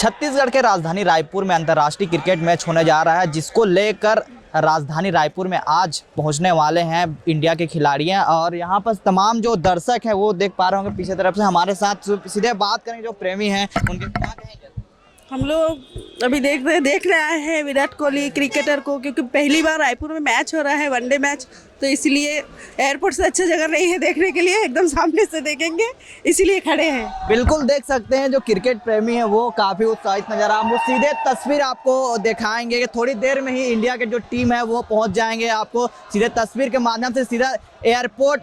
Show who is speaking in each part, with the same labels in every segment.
Speaker 1: छत्तीसगढ़ के राजधानी रायपुर में अंतर्राष्ट्रीय क्रिकेट मैच होने जा रहा है, जिसको लेकर राजधानी रायपुर में आज पहुंचने वाले हैं इंडिया के खिलाड़ियां। और यहां पर तमाम जो दर्शक हैं वो देख पा रहे होंगे पीछे तरफ से। हमारे साथ सीधे बात करेंगे जो प्रेमी हैं उनके, क्या कहेंगे?
Speaker 2: हम लोग अभी देख रहे आए हैं विराट कोहली क्रिकेटर को, क्योंकि पहली बार रायपुर में मैच हो रहा है, वनडे मैच, तो इसलिए एयरपोर्ट से अच्छा जगह नहीं है देखने के लिए, एकदम सामने से देखेंगे इसीलिए खड़े हैं।
Speaker 1: बिल्कुल देख सकते हैं जो क्रिकेट प्रेमी है वो काफ़ी उत्साहित नजर आ रहा है। वो सीधे तस्वीर आपको दिखाएंगे कि थोड़ी देर में ही इंडिया के जो टीम है वो पहुंच जाएंगे। आपको सीधे तस्वीर के माध्यम से सीधा एयरपोर्ट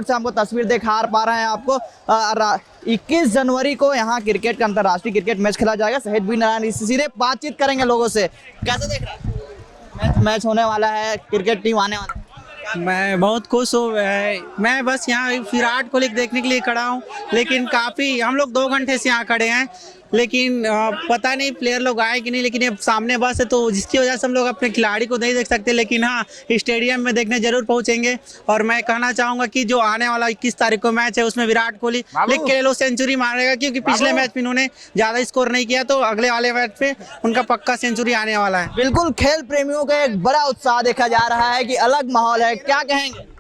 Speaker 1: से हमको तस्वीर दिखा पा रहे हैं। आपको 21 जनवरी को यहाँ क्रिकेट का अंतर्राष्ट्रीय क्रिकेट मैच खेला जाएगा शहीद वीर नारायण। सीधे बातचीत करेंगे लोगों से। कैसे देख रहे हैं मैच होने वाला है, क्रिकेट टीम आने वाला है?
Speaker 3: मैं बहुत खुश हूँ। मैं बस यहाँ विराट कोहली देखने के लिए खड़ा हूँ, लेकिन काफ़ी हम लोग 2 घंटे से यहाँ खड़े हैं, लेकिन पता नहीं प्लेयर लोग आए कि नहीं। लेकिन ये सामने बस है तो जिसकी वजह से हम लोग अपने खिलाड़ी को नहीं देख सकते, लेकिन हाँ स्टेडियम में देखने जरूर पहुँचेंगे। और मैं कहना चाहूँगा कि जो आने वाला 21 तारीख को मैच है उसमें विराट कोहली लिख के लो सेंचुरी मारेगा, क्योंकि पिछले मैच में उन्होंने ज़्यादा स्कोर नहीं किया, तो अगले वाले मैच पे उनका पक्का सेंचुरी आने वाला है।
Speaker 1: बिल्कुल खेल प्रेमियों का एक बड़ा उत्साह देखा जा रहा है कि अलग माहौल है, क्या कहेंगे?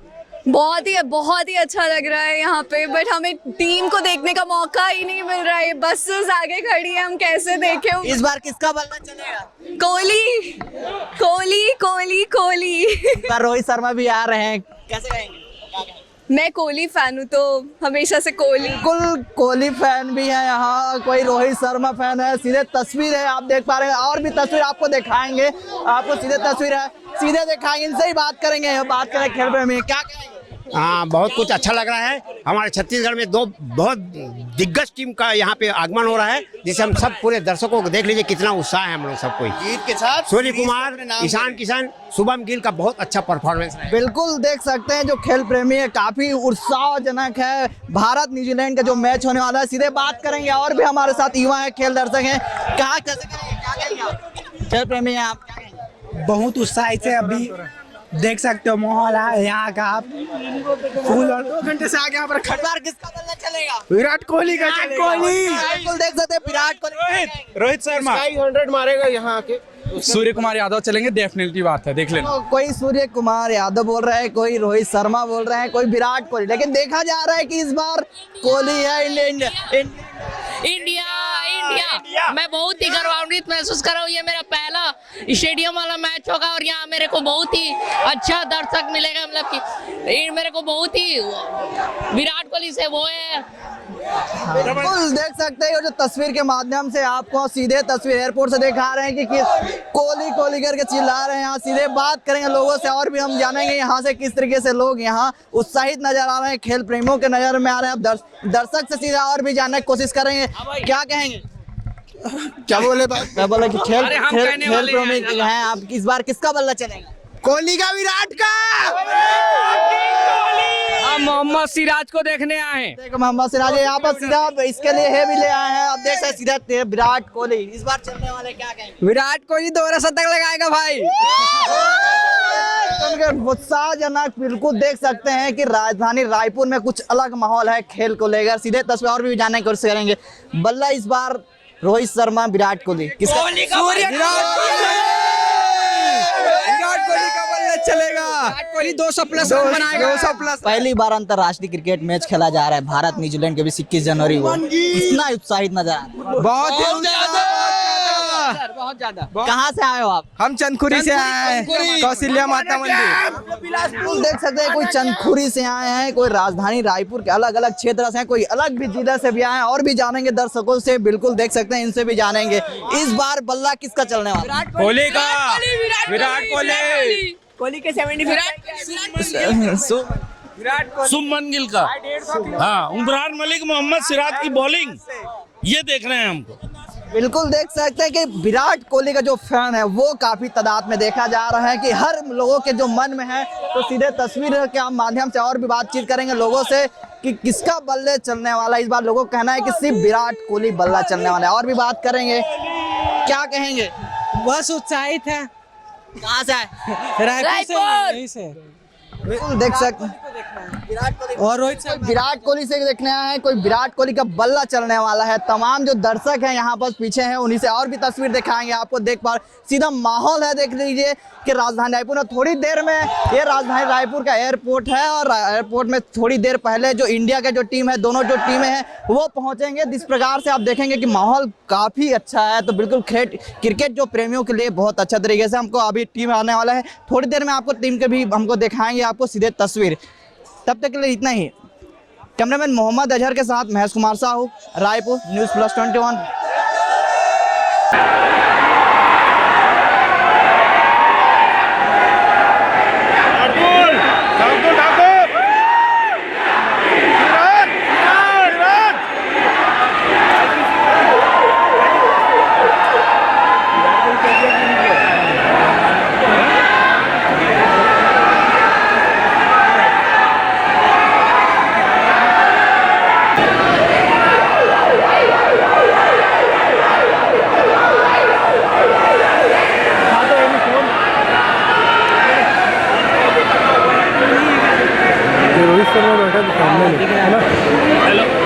Speaker 4: बहुत ही अच्छा लग रहा है यहाँ पे, बट हमें टीम को देखने का मौका ही नहीं मिल रहा है। बसेस आगे खड़ी है, हम कैसे देखें?
Speaker 1: इस बार किसका बल्ला चलेगा?
Speaker 4: कोहली कोहली कोहली कोहली।
Speaker 1: इस बार रोहित शर्मा भी आ रहे हैं, कैसे कहेंगे?
Speaker 4: मैं कोहली फैन हूँ तो हमेशा से कोहली।
Speaker 1: बिल्कुल कोहली फैन भी है यहाँ, कोई रोहित शर्मा फैन है। सीधे तस्वीर है, आप देख पा रहे हैं, और भी तस्वीर आपको दिखाएंगे। आपको सीधे तस्वीर है, सीधे दिखाएंगे, इनसे ही बात करेंगे। बात करें खेल प्रेमी, क्या कहेंगे?
Speaker 5: हाँ, बहुत कुछ अच्छा लग रहा है। हमारे छत्तीसगढ़ में 2 बहुत दिग्गज टीम का यहाँ पे आगमन हो रहा है, जिसे हम सब पूरे दर्शकों को देख लीजिए कितना उत्साह है हम लोग सबको।
Speaker 1: जीत के साथ
Speaker 5: सूर्य कुमार, ईशान किशन, शुभम गिल का बहुत अच्छा परफॉर्मेंस है।
Speaker 1: बिल्कुल देख सकते हैं जो खेल प्रेमी है काफी उत्साहजनक है। भारत न्यूजीलैंड का जो मैच होने वाला है, सीधे बात करेंगे। और भी हमारे साथ युवा है, खेल दर्शक हैं, क्या कैसे करेंगे, क्या कहेंगे आप? खेल प्रेमी है आप, क्या कहेंगे?
Speaker 3: बहुत उत्साहित है, अभी देख सकते हो माहौल है यहाँ का। आप फूल और 2 घंटे से आगे यहाँ पर
Speaker 1: बार किसका बल्ला चलेगा?
Speaker 3: विराट कोहली का चलेगा।
Speaker 1: बिल्कुल देख सकते हैं विराट कोहली।
Speaker 6: रोहित शर्मा
Speaker 5: 100 मारेगा यहाँ के।
Speaker 6: सूर्य कुमार यादव चलेंगे, डेफिनेटली बात है, देख लेना।
Speaker 1: तो कोई सूर्य कुमार यादव बोल रहा है, कोई रोहित शर्मा बोल रहे हैं, कोई विराट कोहली, लेकिन देखा जा रहा है कि इस बार कोहली है।
Speaker 7: इंडिया मैं बहुत ही गौरवान्वित महसूस कर रहा हूँ। ये मेरा पहला स्टेडियम वाला मैच होगा और यहाँ मेरे को बहुत ही अच्छा दर्शक मिलेगा। मतलब कि मेरे को बहुत ही विराट कोहली से वो है।
Speaker 1: बिल्कुल देख सकते हैं जो तस्वीर के माध्यम से आपको सीधे तस्वीर एयरपोर्ट से दिखा रहे हैं कि कोहली करके चिल्ला रहे हैं। यहाँ सीधे बात करेंगे लोगों से और भी हम जानेंगे यहाँ से किस तरीके से लोग यहाँ उत्साहित नजर आ रहे हैं, खेल प्रेमियों के नजर में आ रहे हैं। अब दर्शक से सीधा और भी जानने की कोशिश करेंगे, क्या कहेंगे?
Speaker 5: क्या बोले भाई?
Speaker 1: मैं बोला कि खेल प्रेमी हैं आप, इस बार किसका बल्ला चलेगा?
Speaker 5: कोहली का, विराट का।
Speaker 6: हम मोहम्मद सिराज को देखने आए हैं।
Speaker 1: देखो मोहम्मद सिराज यहाँ पर सीधा इसके लिए है भी ले आए हैं। आप देख सकते हैं सीधा विराट कोहली इस बार चलने वाले, क्या कहेंगे?
Speaker 3: विराट कोहली 2 शतक लगाएगा भाई।
Speaker 1: उत्साहजनक बिल्कुल देख सकते हैं कि राजधानी रायपुर में कुछ अलग माहौल है खेल को लेकर। सीधे तस्वीर और भी जानने की कोशिश करेंगे। बल्ला इस बार रोहित शर्मा, विराट कोहली, किसका?
Speaker 3: विराट कोहली का बल्ला चलेगा। विराट कोहली 200+ रन बनाएगा। 200+।
Speaker 1: पहली बार अंतर्राष्ट्रीय क्रिकेट मैच खेला जा रहा है भारत न्यूजीलैंड के बीच 21 जनवरी को। इतना उत्साहित नजर आ रहा है,
Speaker 3: बहुत ज्यादा।
Speaker 1: कहाँ से आए हो आप?
Speaker 3: हम चंदखुरी से आए हैं, कौशल्या माता मंदिर।
Speaker 1: बिल्कुल देख सकते हैं कोई चंदखुरी से आए हैं, कोई राजधानी रायपुर के अलग अलग क्षेत्र से हैं, कोई अलग भी जिला से भी आए हैं। और भी जानेंगे दर्शकों से, बिल्कुल देख सकते हैं इनसे भी जानेंगे इस बार बल्ला किसका चलने वाला?
Speaker 6: कोहली का, विराट कोहली,
Speaker 2: कोहली के
Speaker 1: 75।
Speaker 8: शुभमन गिल का, हाँ, उमरान मलिक, मोहम्मद सिराज की बॉलिंग, ये देख रहे हैं हमको।
Speaker 1: बिल्कुल देख सकते हैं कि विराट कोहली का जो फैन है वो काफी तादाद में देखा जा रहा है कि हर लोगों के जो मन में है। तो सीधे तस्वीर के माध्यम से और भी बातचीत करेंगे लोगों से कि किसका बल्ले चलने वाला है। इस बार लोगों का कहना है कि सिर्फ विराट कोहली बल्ला चलने वाला है। और भी बात करेंगे, क्या कहेंगे?
Speaker 3: बस उत्साहित है।
Speaker 1: कहाँ से आए?
Speaker 3: रायपुर से।
Speaker 1: बिल्कुल देख सकते हैं और रोहित शर्मा विराट कोहली से देखने आए हैं, कोई विराट कोहली का बल्ला चलने वाला है। तमाम जो दर्शक हैं यहाँ पर पीछे हैं, उन्हीं से और भी तस्वीर दिखाएंगे आपको। देख पा सीधा माहौल है, देख लीजिए कि राजधानी रायपुर में थोड़ी देर में ये राजधानी रायपुर का एयरपोर्ट है और एयरपोर्ट में थोड़ी देर पहले जो इंडिया का जो टीम है, दोनों जो टीमें हैं वो पहुंचेंगे। जिस प्रकार से आप देखेंगे कि माहौल काफ़ी अच्छा है, तो बिल्कुल क्रिकेट जो प्रेमियों के लिए बहुत अच्छा तरीके से हमको अभी टीम आने वाला है। थोड़ी देर में आपको टीम के भी हमको दिखाएंगे आपको सीधे तस्वीर। तब तक के लिए इतना ही। कैमरामैन मोहम्मद अजहर के साथ महेश कुमार साहू, रायपुर, News+21।
Speaker 9: रोहित शर्मा बैठा सामने, है ना।